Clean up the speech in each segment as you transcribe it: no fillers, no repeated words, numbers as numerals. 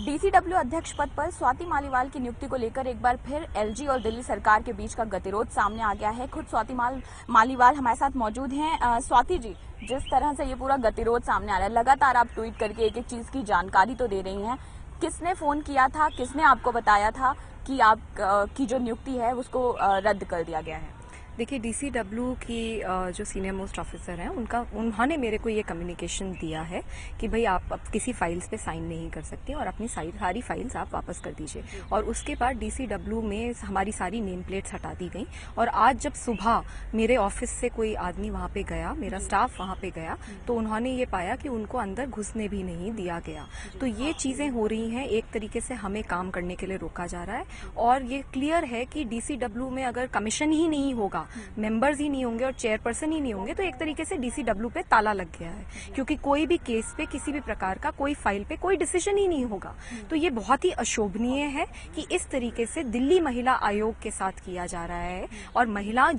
DCW अध्यक्ष पद पर स्वाति मालीवाल की नियुक्ति को लेकर एक बार फिर एलजी और दिल्ली सरकार के बीच का गतिरोध सामने आ गया है। खुद स्वाति मालीवाल हमारे साथ मौजूद हैं। स्वाति जी, जिस तरह से ये पूरा गतिरोध सामने आ रहा है, लगातार आप ट्वीट करके एक एक चीज की जानकारी तो दे रही हैं। किसने फोन किया था, किसने आपको बताया था कि आप की जो नियुक्ति है उसको रद्द कर दिया गया है? देखिए, डीसीडब्ल्यू की जो सीनियर मोस्ट ऑफिसर हैं उन्होंने मेरे को ये कम्युनिकेशन दिया है कि भाई आप अब किसी फाइल्स पे साइन नहीं कर सकते और अपनी सारी फाइल्स आप वापस कर दीजिए। और उसके बाद डीसीडब्ल्यू में हमारी सारी नेम प्लेट्स हटा दी गई। और आज जब सुबह मेरे ऑफिस से कोई आदमी वहाँ पे गया, मेरा स्टाफ वहाँ पे गया, तो उन्होंने ये पाया कि उनको अंदर घुसने भी नहीं दिया गया। तो ये चीजें हो रही हैं, एक तरीके से हमें काम करने के लिए रोका जा रहा है। और ये क्लियर है कि डीसीडब्ल्यू में अगर कमीशन ही नहीं होगा, मेंबर्स ही नहीं होंगे और चेयरपर्सन ही नहीं होंगे, तो एक तरीके से डीसीडब्ल्यू पे ताला लग गया है, क्योंकि कोई भी केस पे, किसी भी प्रकार का कोई फाइल पे कोई डिसीजन ही नहीं होगा। तो ये बहुत ही अशोभनीय है कि इस तरीके से दिल्ली महिला आयोग के साथ किया जा रहा है। और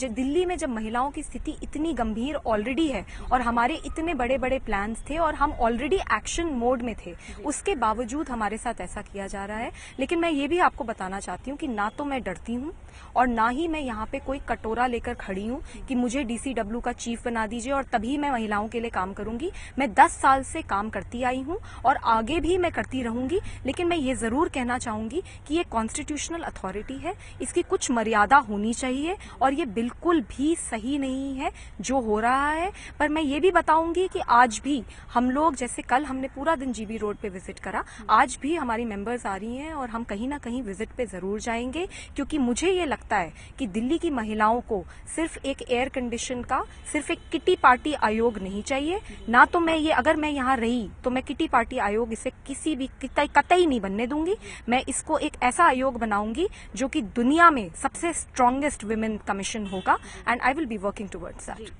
दिल्ली में जब महिलाओं की स्थिति इतनी गंभीर ऑलरेडी है और हमारे इतने बड़े बड़े प्लान्स थे और हम ऑलरेडी एक्शन मोड में थे, उसके बावजूद हमारे साथ ऐसा किया जा रहा है। लेकिन मैं ये भी आपको बताना चाहती हूँ कि ना तो मैं डरती हूँ और ना ही मैं यहाँ पे कोई कटोरा लेकर खड़ी हूँ कि मुझे डीसीडब्ल्यू का चीफ बना दीजिए और तभी मैं महिलाओं के लिए काम करूंगी। मैं 10 साल से काम करती आई हूँ और आगे भी मैं करती रहूंगी। लेकिन मैं ये जरूर कहना चाहूंगी कि ये कॉन्स्टिट्यूशनल अथॉरिटी है, इसकी कुछ मर्यादा होनी चाहिए और ये बिल्कुल भी सही नहीं है जो हो रहा है। पर मैं ये भी बताऊंगी कि आज भी हम लोग, जैसे कल हमने पूरा दिन जीबी रोड पे विजिट करा, आज भी हमारी मेंबर्स आ रही हैं और हम कहीं ना कहीं विजिट पे जरूर जाएंगे, क्योंकि मुझे ये लगता है कि दिल्ली की महिलाओं को सिर्फ एक एयर कंडीशन का, सिर्फ एक किटी पार्टी आयोग नहीं चाहिए। ना तो मैं ये, अगर मैं यहाँ रही तो मैं किटी पार्टी आयोग इसे किसी भी कतई नहीं बनने दूंगी। मैं इसको एक ऐसा आयोग बनाऊंगी जो कि दुनिया में सबसे स्ट्रॉन्गेस्ट वुमेन कमीशन होगा, and I will be working towards that.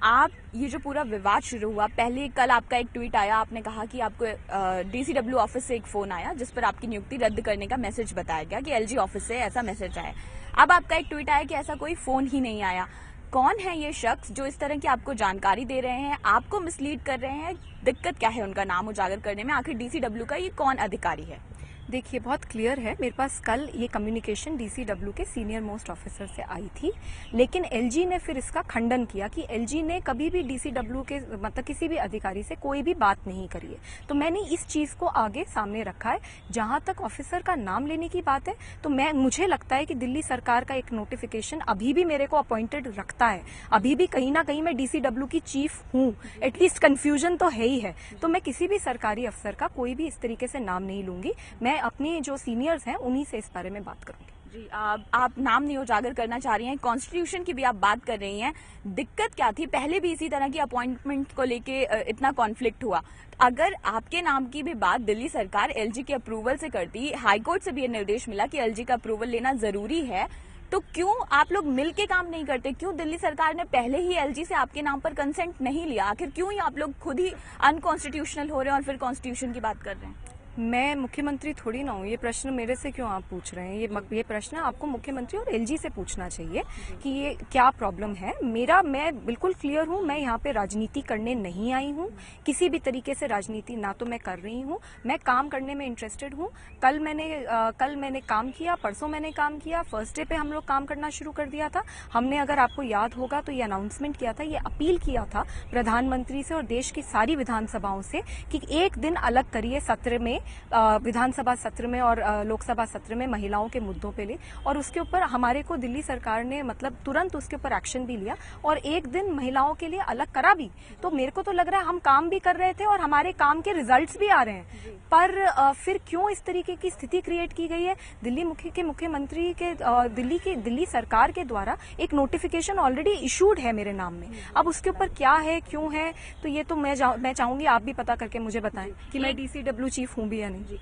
आप, ये जो पूरा विवाद शुरू हुआ, पहले कल आपका एक ट्वीट आया, आपने कहा कि आपको डीसीडब्ल्यू ऑफिस से एक फोन आया जिस पर आपकी नियुक्ति रद्द करने का मैसेज बताया गया कि एलजी ऑफिस से ऐसा मैसेज आया। अब आपका एक ट्वीट आया कि ऐसा कोई फोन ही नहीं आया। कौन है ये शख्स जो इस तरह की आपको जानकारी दे रहे हैं, आपको मिसलीड कर रहे हैं? दिक्कत क्या है उनका नाम उजागर करने में? आखिर डीसीडब्ल्यू का ये कौन अधिकारी है? देखिए, बहुत क्लियर है, मेरे पास कल ये कम्युनिकेशन डीसीडब्ल्यू के सीनियर मोस्ट ऑफिसर से आई थी, लेकिन एलजी ने फिर इसका खंडन किया कि एलजी ने कभी भी डीसीडब्ल्यू के, मतलब किसी भी अधिकारी से कोई भी बात नहीं करी है। तो मैंने इस चीज को आगे सामने रखा है। जहां तक ऑफिसर का नाम लेने की बात है, तो मुझे लगता है कि दिल्ली सरकार का एक नोटिफिकेशन अभी भी मेरे को अपॉइंटेड रखता है। अभी भी कहीं ना कहीं मैं डीसीडब्ल्यू की चीफ हूँ, एटलीस्ट कंफ्यूजन तो है ही है। तो मैं किसी भी सरकारी अफसर का कोई भी इस तरीके से नाम नहीं लूंगी। मैं अपने जो सीनियर्स हैं उन्हीं से इस बारे में बात करूंगी। जी, आप नाम नहीं उजागर करना चाह रही हैं, कॉन्स्टिट्यूशन की भी आप बात कर रही हैं। दिक्कत क्या थी? पहले भी इसी तरह की अपॉइंटमेंट को लेके इतना कॉन्फ्लिक्ट हुआ। अगर आपके नाम की भी बात दिल्ली सरकार एलजी के अप्रूवल से करती, हाईकोर्ट से भी ये निर्देश मिला कि एलजी का अप्रूवल लेना जरूरी है, तो क्यों आप लोग मिलके काम नहीं करते? क्यों दिल्ली सरकार ने पहले ही एलजी से आपके नाम पर कंसेंट नहीं लिया? आखिर क्यों ही आप लोग खुद ही अनकॉन्स्टिट्यूशनल हो रहे हैं और फिर कॉन्स्टिट्यूशन की बात कर रहे हैं? मैं मुख्यमंत्री थोड़ी ना हूँ, ये प्रश्न मेरे से क्यों आप पूछ रहे हैं? ये प्रश्न आपको मुख्यमंत्री और एलजी से पूछना चाहिए कि ये क्या प्रॉब्लम है। मैं बिल्कुल क्लियर हूँ, मैं यहाँ पे राजनीति करने नहीं आई हूँ। किसी भी तरीके से राजनीति ना तो मैं कर रही हूँ, मैं काम करने में इंटरेस्टेड हूँ। कल मैंने काम किया, परसों मैंने काम किया, फर्स्ट डे पे हम लोग काम करना शुरू कर दिया था। हमने, अगर आपको याद होगा, तो ये अनाउंसमेंट किया था, ये अपील किया था प्रधानमंत्री से और देश की सारी विधानसभाओं से कि एक दिन अलग करिए सत्र में, विधानसभा सत्र में और लोकसभा सत्र में, महिलाओं के मुद्दों पे ले। और उसके ऊपर हमारे को दिल्ली सरकार ने मतलब तुरंत उसके ऊपर एक्शन भी लिया और एक दिन महिलाओं के लिए अलग करा भी। तो मेरे को तो लग रहा है हम काम भी कर रहे थे और हमारे काम के रिजल्ट्स भी आ रहे हैं। पर फिर क्यों इस तरीके की स्थिति क्रिएट की गई है? मुख्यमंत्री के दिल्ली सरकार के द्वारा एक नोटिफिकेशन ऑलरेडी इशूड है मेरे नाम में। अब उसके ऊपर क्या है, क्यों है, तो ये तो मैं चाहूंगी आप भी पता करके मुझे बताएं कि मैं डीसीडब्ल्यू चीफ हूँ भी या नहीं।